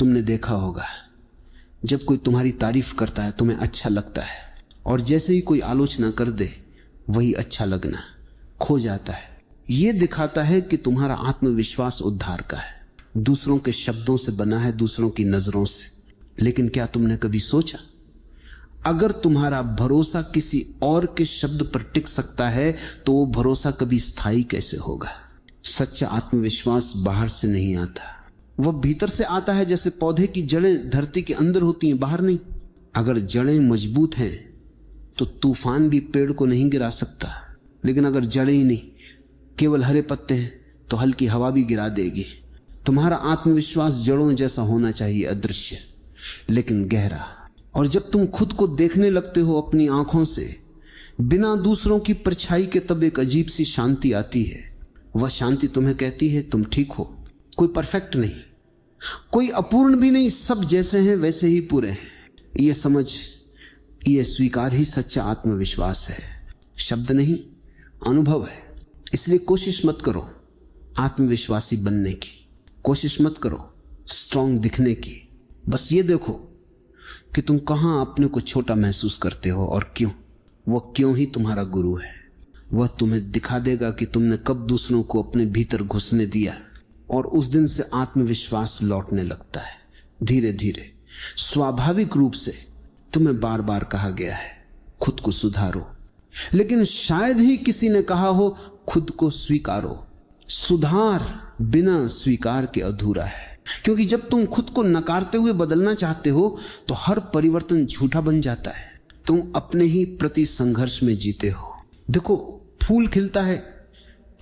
तुमने देखा होगा, जब कोई तुम्हारी तारीफ करता है तुम्हें अच्छा लगता है, और जैसे ही कोई आलोचना कर दे वही अच्छा लगना खो जाता है। यह दिखाता है कि तुम्हारा आत्मविश्वास उद्धार का है, दूसरों के शब्दों से बना है, दूसरों की नजरों से। लेकिन क्या तुमने कभी सोचा, अगर तुम्हारा भरोसा किसी और के शब्द पर टिक सकता है तो वो भरोसा कभी स्थायी कैसे होगा? सच्चा आत्मविश्वास बाहर से नहीं आता, वह भीतर से आता है। जैसे पौधे की जड़ें धरती के अंदर होती हैं, बाहर नहीं। अगर जड़ें मजबूत हैं तो तूफान भी पेड़ को नहीं गिरा सकता, लेकिन अगर जड़ें ही नहीं, केवल हरे पत्ते हैं, तो हल्की हवा भी गिरा देगी। तुम्हारा आत्मविश्वास जड़ों जैसा होना चाहिए, अदृश्य लेकिन गहरा। और जब तुम खुद को देखने लगते हो अपनी आंखों से, बिना दूसरों की परछाई के, तब एक अजीब सी शांति आती है। वह शांति तुम्हें कहती है तुम ठीक हो, कोई परफेक्ट नहीं, कोई अपूर्ण भी नहीं, सब जैसे हैं वैसे ही पूरे हैं। यह समझ, यह स्वीकार ही सच्चा आत्मविश्वास है। शब्द नहीं, अनुभव है। इसलिए कोशिश मत करो आत्मविश्वासी बनने की, कोशिश मत करो स्ट्रांग दिखने की। बस ये देखो कि तुम कहां अपने को छोटा महसूस करते हो और क्यों। वह क्यों ही तुम्हारा गुरु है। वह तुम्हें दिखा देगा कि तुमने कब दूसरों को अपने भीतर घुसने दिया, और उस दिन से आत्मविश्वास लौटने लगता है धीरे धीरे। स्वाभाविक रूप से तुम्हें बार बार कहा गया है खुद को सुधारो, लेकिन शायद ही किसी ने कहा हो खुद को स्वीकारो। सुधार बिना स्वीकार के अधूरा है, क्योंकि जब तुम खुद को नकारते हुए बदलना चाहते हो तो हर परिवर्तन झूठा बन जाता है। तुम अपने ही प्रति संघर्ष में जीते हो। देखो, फूल खिलता है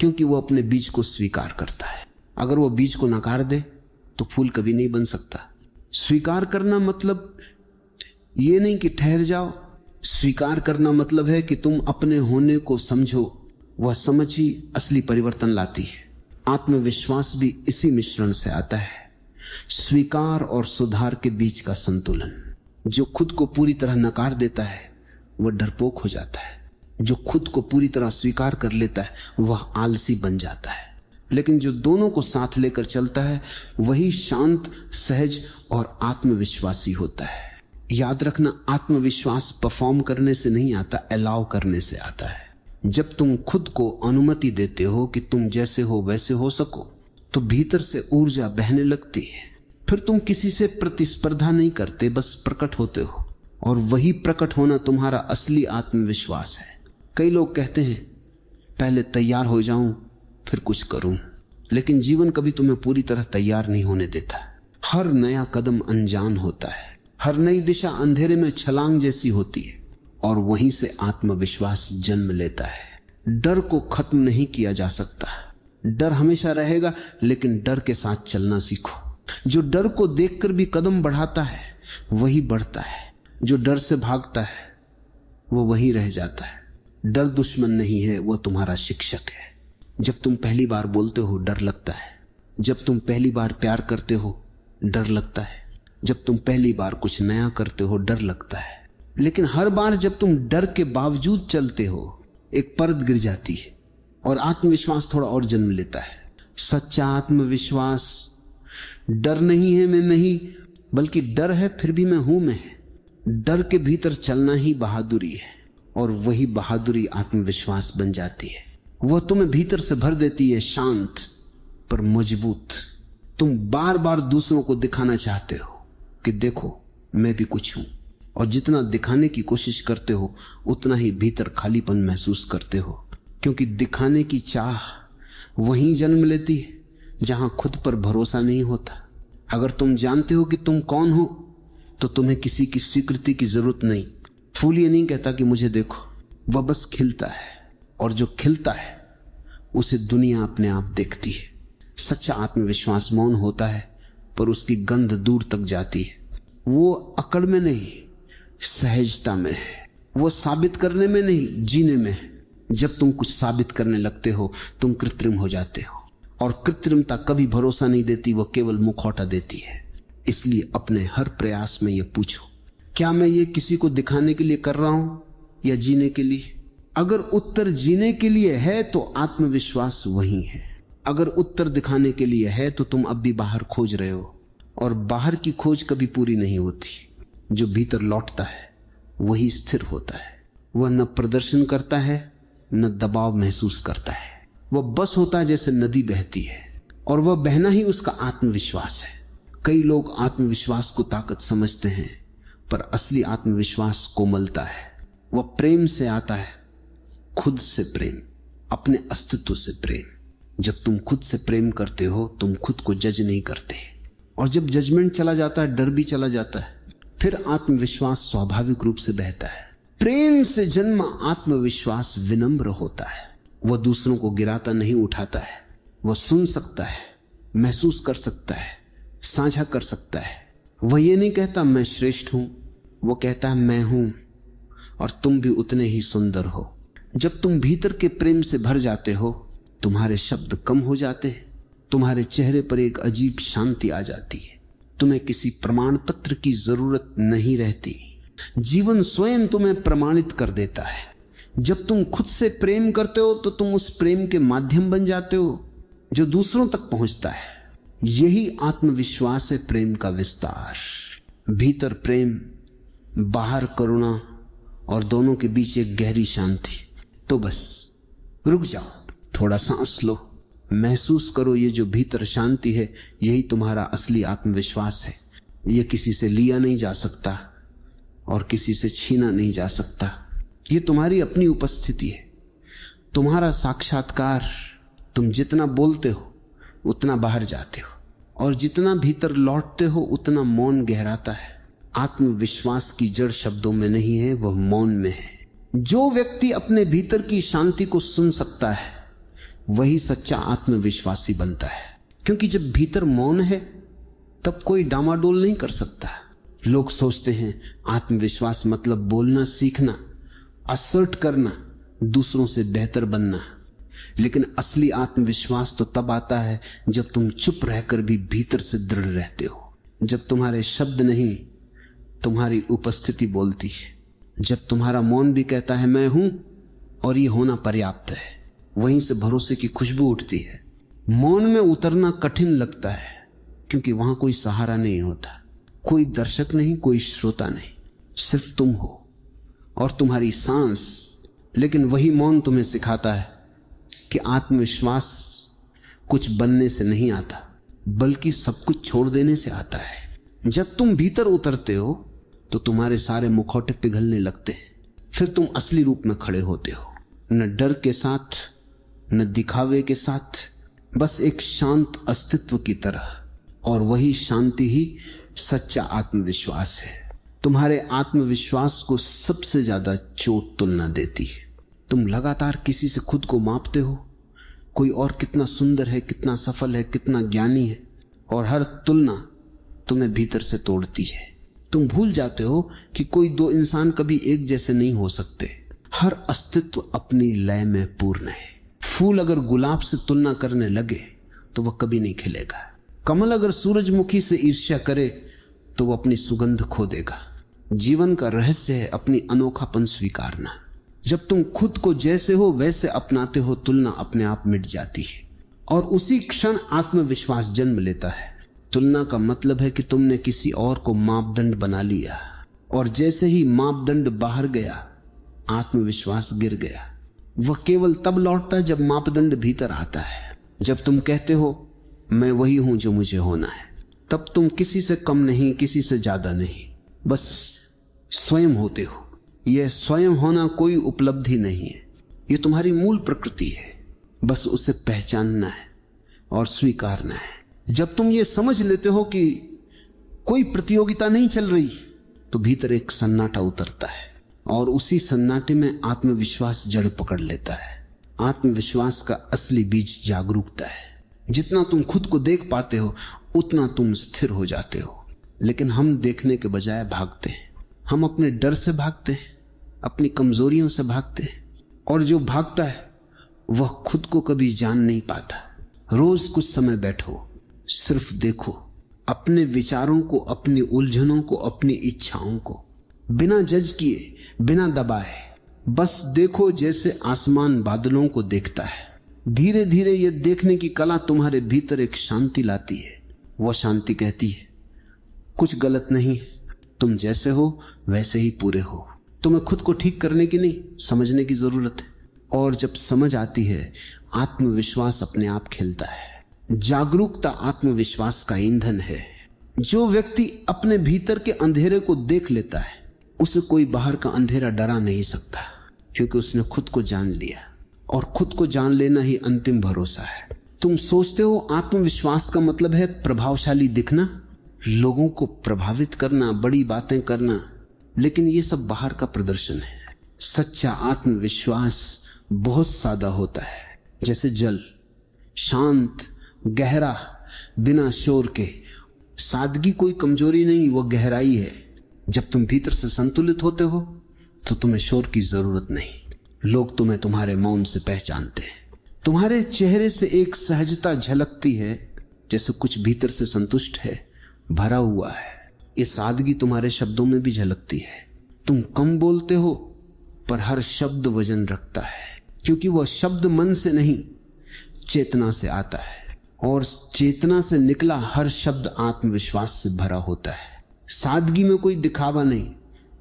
क्योंकि वो अपने बीज को स्वीकार करता है। अगर वो बीज को नकार दे तो फूल कभी नहीं बन सकता। स्वीकार करना मतलब ये नहीं कि ठहर जाओ, स्वीकार करना मतलब है कि तुम अपने होने को समझो। वह समझ ही असली परिवर्तन लाती है। आत्मविश्वास भी इसी मिश्रण से आता है, स्वीकार और सुधार के बीच का संतुलन। जो खुद को पूरी तरह नकार देता है वह डरपोक हो जाता है, जो खुद को पूरी तरह स्वीकार कर लेता है वह आलसी बन जाता है। लेकिन जो दोनों को साथ लेकर चलता है वही शांत, सहज और आत्मविश्वासी होता है। याद रखना, आत्मविश्वास परफॉर्म करने से नहीं आता, अलाउ करने से आता है। जब तुम खुद को अनुमति देते हो कि तुम जैसे हो वैसे हो सको, तो भीतर से ऊर्जा बहने लगती है। फिर तुम किसी से प्रतिस्पर्धा नहीं करते, बस प्रकट होते हो, और वही प्रकट होना तुम्हारा असली आत्मविश्वास है। कई लोग कहते हैं पहले तैयार हो जाऊं फिर कुछ करूं, लेकिन जीवन कभी तुम्हें पूरी तरह तैयार नहीं होने देता। हर नया कदम अनजान होता है, हर नई दिशा अंधेरे में छलांग जैसी होती है, और वहीं से आत्मविश्वास जन्म लेता है। डर को खत्म नहीं किया जा सकता, डर हमेशा रहेगा, लेकिन डर के साथ चलना सीखो। जो डर को देखकर भी कदम बढ़ाता है वही बढ़ता है, जो डर से भागता है वो वही रह जाता है। डर दुश्मन नहीं है, वह तुम्हारा शिक्षक है। जब तुम पहली बार बोलते हो डर लगता है, जब तुम पहली बार प्यार करते हो डर लगता है, जब तुम पहली बार कुछ नया करते हो डर लगता है। लेकिन हर बार जब तुम डर के बावजूद चलते हो एक परत गिर जाती है और आत्मविश्वास थोड़ा और जन्म लेता है। सच्चा आत्मविश्वास डर नहीं है मैं नहीं, बल्कि डर है फिर भी मैं हूं मैं है। डर के भीतर चलना ही बहादुरी है, और वही बहादुरी आत्मविश्वास बन जाती है। वह तुम्हें भीतर से भर देती है, शांत पर मजबूत। तुम बार बार दूसरों को दिखाना चाहते हो कि देखो मैं भी कुछ हूं, और जितना दिखाने की कोशिश करते हो उतना ही भीतर खालीपन महसूस करते हो, क्योंकि दिखाने की चाह वहीं जन्म लेती है जहां खुद पर भरोसा नहीं होता। अगर तुम जानते हो कि तुम कौन हो तो तुम्हें किसी की स्वीकृति की जरूरत नहीं। फूल ये नहीं कहता कि मुझे देखो, वह बस खिलता है, और जो खिलता है उसे दुनिया अपने आप देखती है। सच्चा आत्मविश्वास मौन होता है, पर उसकी गंध दूर तक जाती है। वो अकड़ में नहीं, सहजता में है। वो साबित करने में नहीं, जीने में है। जब तुम कुछ साबित करने लगते हो तुम कृत्रिम हो जाते हो, और कृत्रिमता कभी भरोसा नहीं देती, वो केवल मुखौटा देती है। इसलिए अपने हर प्रयास में यह पूछो, क्या मैं ये किसी को दिखाने के लिए कर रहा हूं या जीने के लिए? अगर उत्तर जीने के लिए है तो आत्मविश्वास वही है। अगर उत्तर दिखाने के लिए है तो तुम अब भी बाहर खोज रहे हो, और बाहर की खोज कभी पूरी नहीं होती। जो भीतर लौटता है वही स्थिर होता है। वह न प्रदर्शन करता है न दबाव महसूस करता है। वह बस होता है जैसे नदी बहती है, और वह बहना ही उसका आत्मविश्वास है। कई लोग आत्मविश्वास को ताकत समझते हैं, पर असली आत्मविश्वास कोमलता है। वह प्रेम से आता है, खुद से प्रेम, अपने अस्तित्व से प्रेम। जब तुम खुद से प्रेम करते हो तुम खुद को जज नहीं करते, और जब जजमेंट चला जाता है, डर भी चला जाता है, फिर आत्मविश्वास स्वाभाविक रूप से बहता है। प्रेम से जन्मा आत्मविश्वास विनम्र होता है। वह दूसरों को गिराता नहीं, उठाता है। वह सुन सकता है, महसूस कर सकता है, साझा कर सकता है। वह ये नहीं कहता मैं श्रेष्ठ हूं, वो कहता है मैं हूं और तुम भी उतने ही सुंदर हो। जब तुम भीतर के प्रेम से भर जाते हो, तुम्हारे शब्द कम हो जाते हैं, तुम्हारे चेहरे पर एक अजीब शांति आ जाती है। तुम्हें किसी प्रमाण पत्र की जरूरत नहीं रहती। जीवन स्वयं तुम्हें प्रमाणित कर देता है। जब तुम खुद से प्रेम करते हो तो तुम उस प्रेम के माध्यम बन जाते हो जो दूसरों तक पहुंचता है। यही आत्मविश्वास है प्रेम का विस्तार। भीतर प्रेम, बाहर करुणा, और दोनों के बीच एक गहरी शांति। तो बस रुक जाओ, थोड़ा सांस लो, महसूस करो ये जो भीतर शांति है यही तुम्हारा असली आत्मविश्वास है। ये किसी से लिया नहीं जा सकता और किसी से छीना नहीं जा सकता। ये तुम्हारी अपनी उपस्थिति है, तुम्हारा साक्षात्कार। तुम जितना बोलते हो उतना बाहर जाते हो, और जितना भीतर लौटते हो उतना मौन गहराता है। आत्मविश्वास की जड़ शब्दों में नहीं है, वह मौन में है। जो व्यक्ति अपने भीतर की शांति को सुन सकता है वही सच्चा आत्मविश्वासी बनता है, क्योंकि जब भीतर मौन है तब कोई डामाडोल नहीं कर सकता। लोग सोचते हैं आत्मविश्वास मतलब बोलना सीखना, असर्ट करना, दूसरों से बेहतर बनना। लेकिन असली आत्मविश्वास तो तब आता है जब तुम चुप रहकर भी भीतर से दृढ़ रहते हो। जब तुम्हारे शब्द नहीं, तुम्हारी उपस्थिति बोलती है। जब तुम्हारा मौन भी कहता है मैं हूं और ये होना पर्याप्त है, वहीं से भरोसे की खुशबू उठती है। मौन में उतरना कठिन लगता है क्योंकि वहां कोई सहारा नहीं होता, कोई दर्शक नहीं, कोई श्रोता नहीं, सिर्फ तुम हो और तुम्हारी सांस। लेकिन वही मौन तुम्हें सिखाता है कि आत्मविश्वास कुछ बनने से नहीं आता, बल्कि सब कुछ छोड़ देने से आता है। जब तुम भीतर उतरते हो तो तुम्हारे सारे मुखौटे पिघलने लगते हैं। फिर तुम असली रूप में खड़े होते हो, न डर के साथ न दिखावे के साथ, बस एक शांत अस्तित्व की तरह। और वही शांति ही सच्चा आत्मविश्वास है। तुम्हारे आत्मविश्वास को सबसे ज्यादा चोट तुलना देती है। तुम लगातार किसी से खुद को मापते हो, कोई और कितना सुंदर है, कितना सफल है, कितना ज्ञानी है, और हर तुलना तुम्हें भीतर से तोड़ती है। तुम भूल जाते हो कि कोई दो इंसान कभी एक जैसे नहीं हो सकते। हर अस्तित्व अपनी लय में पूर्ण है। फूल अगर गुलाब से तुलना करने लगे तो वह कभी नहीं खिलेगा। कमल अगर सूरजमुखी से ईर्ष्या करे तो वह अपनी सुगंध खो देगा। जीवन का रहस्य है अपनी अनोखापन स्वीकारना। जब तुम खुद को जैसे हो वैसे अपनाते हो, तुलना अपने आप मिट जाती है और उसी क्षण आत्मविश्वास जन्म लेता है। तुलना का मतलब है कि तुमने किसी और को मापदंड बना लिया, और जैसे ही मापदंड बाहर गया आत्मविश्वास गिर गया। वह केवल तब लौटता है जब मापदंड भीतर आता है। जब तुम कहते हो मैं वही हूं जो मुझे होना है, तब तुम किसी से कम नहीं, किसी से ज्यादा नहीं, बस स्वयं होते हो। यह स्वयं होना कोई उपलब्धि नहीं है, यह तुम्हारी मूल प्रकृति है। बस उसे पहचानना है और स्वीकारना है। जब तुम ये समझ लेते हो कि कोई प्रतियोगिता नहीं चल रही, तो भीतर एक सन्नाटा उतरता है और उसी सन्नाटे में आत्मविश्वास जड़ पकड़ लेता है। आत्मविश्वास का असली बीज जागरूकता है। जितना तुम खुद को देख पाते हो उतना तुम स्थिर हो जाते हो। लेकिन हम देखने के बजाय भागते हैं। हम अपने डर से भागते हैं, अपनी कमजोरियों से भागते हैं, और जो भागता है वह खुद को कभी जान नहीं पाता। रोज कुछ समय बैठो, सिर्फ देखो अपने विचारों को, अपनी उलझनों को, अपनी इच्छाओं को, बिना जज किए, बिना दबाए। बस देखो जैसे आसमान बादलों को देखता है। धीरे धीरे यह देखने की कला तुम्हारे भीतर एक शांति लाती है। वह शांति कहती है कुछ गलत नहीं है, तुम जैसे हो वैसे ही पूरे हो। तुम्हें खुद को ठीक करने की नहीं, समझने की जरूरत है। और जब समझ आती है, आत्मविश्वास अपने आप खिलता है। जागरूकता आत्मविश्वास का ईंधन है। जो व्यक्ति अपने भीतर के अंधेरे को देख लेता है, उसे कोई बाहर का अंधेरा डरा नहीं सकता, क्योंकि उसने खुद को जान लिया, और खुद को जान लेना ही अंतिम भरोसा है। तुम सोचते हो आत्मविश्वास का मतलब है प्रभावशाली दिखना, लोगों को प्रभावित करना, बड़ी बातें करना, लेकिन ये सब बाहर का प्रदर्शन है। सच्चा आत्मविश्वास बहुत सादा होता है, जैसे जल, शांत, गहरा, बिना शोर के। सादगी कोई कमजोरी नहीं, वो गहराई है। जब तुम भीतर से संतुलित होते हो तो तुम्हें शोर की जरूरत नहीं। लोग तुम्हें तुम्हारे मौन से पहचानते हैं। तुम्हारे चेहरे से एक सहजता झलकती है, जैसे कुछ भीतर से संतुष्ट है, भरा हुआ है। ये सादगी तुम्हारे शब्दों में भी झलकती है। तुम कम बोलते हो, पर हर शब्द वजन रखता है, क्योंकि वह शब्द मन से नहीं, चेतना से आता है, और चेतना से निकला हर शब्द आत्मविश्वास से भरा होता है। सादगी में कोई दिखावा नहीं,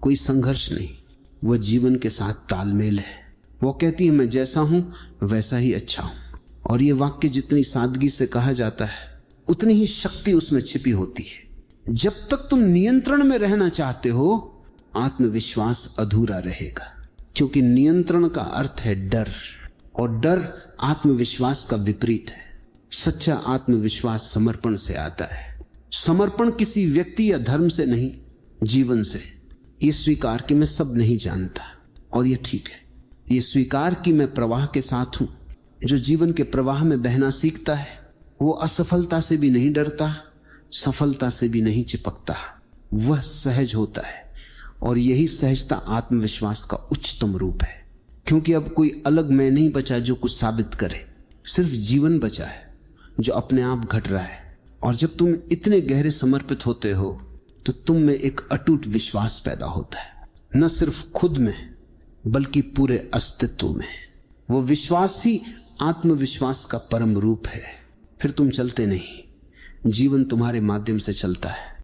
कोई संघर्ष नहीं, वह जीवन के साथ तालमेल है। वो कहती है, मैं जैसा हूं वैसा ही अच्छा हूं। और ये वाक्य जितनी सादगी से कहा जाता है, उतनी ही शक्ति उसमें छिपी होती है। जब तक तुम नियंत्रण में रहना चाहते हो, आत्मविश्वास अधूरा रहेगा, क्योंकि नियंत्रण का अर्थ है डर, और डर आत्मविश्वास का विपरीत है। सच्चा आत्मविश्वास समर्पण से आता है। समर्पण किसी व्यक्ति या धर्म से नहीं, जीवन से। ये स्वीकार कि मैं सब नहीं जानता, और ये ठीक है। ये स्वीकार कि मैं प्रवाह के साथ हूं। जो जीवन के प्रवाह में बहना सीखता है, वो असफलता से भी नहीं डरता, सफलता से भी नहीं चिपकता। वह सहज होता है, और यही सहजता आत्मविश्वास का उच्चतम रूप है। क्योंकि अब कोई अलग मैं नहीं बचा जो कुछ साबित करे, सिर्फ जीवन बचा है जो अपने आप घट रहा है। और जब तुम इतने गहरे समर्पित होते हो, तो तुम में एक अटूट विश्वास पैदा होता है, न सिर्फ खुद में बल्कि पूरे अस्तित्व में। वो विश्वास ही आत्मविश्वास का परम रूप है। फिर तुम चलते नहीं, जीवन तुम्हारे माध्यम से चलता है।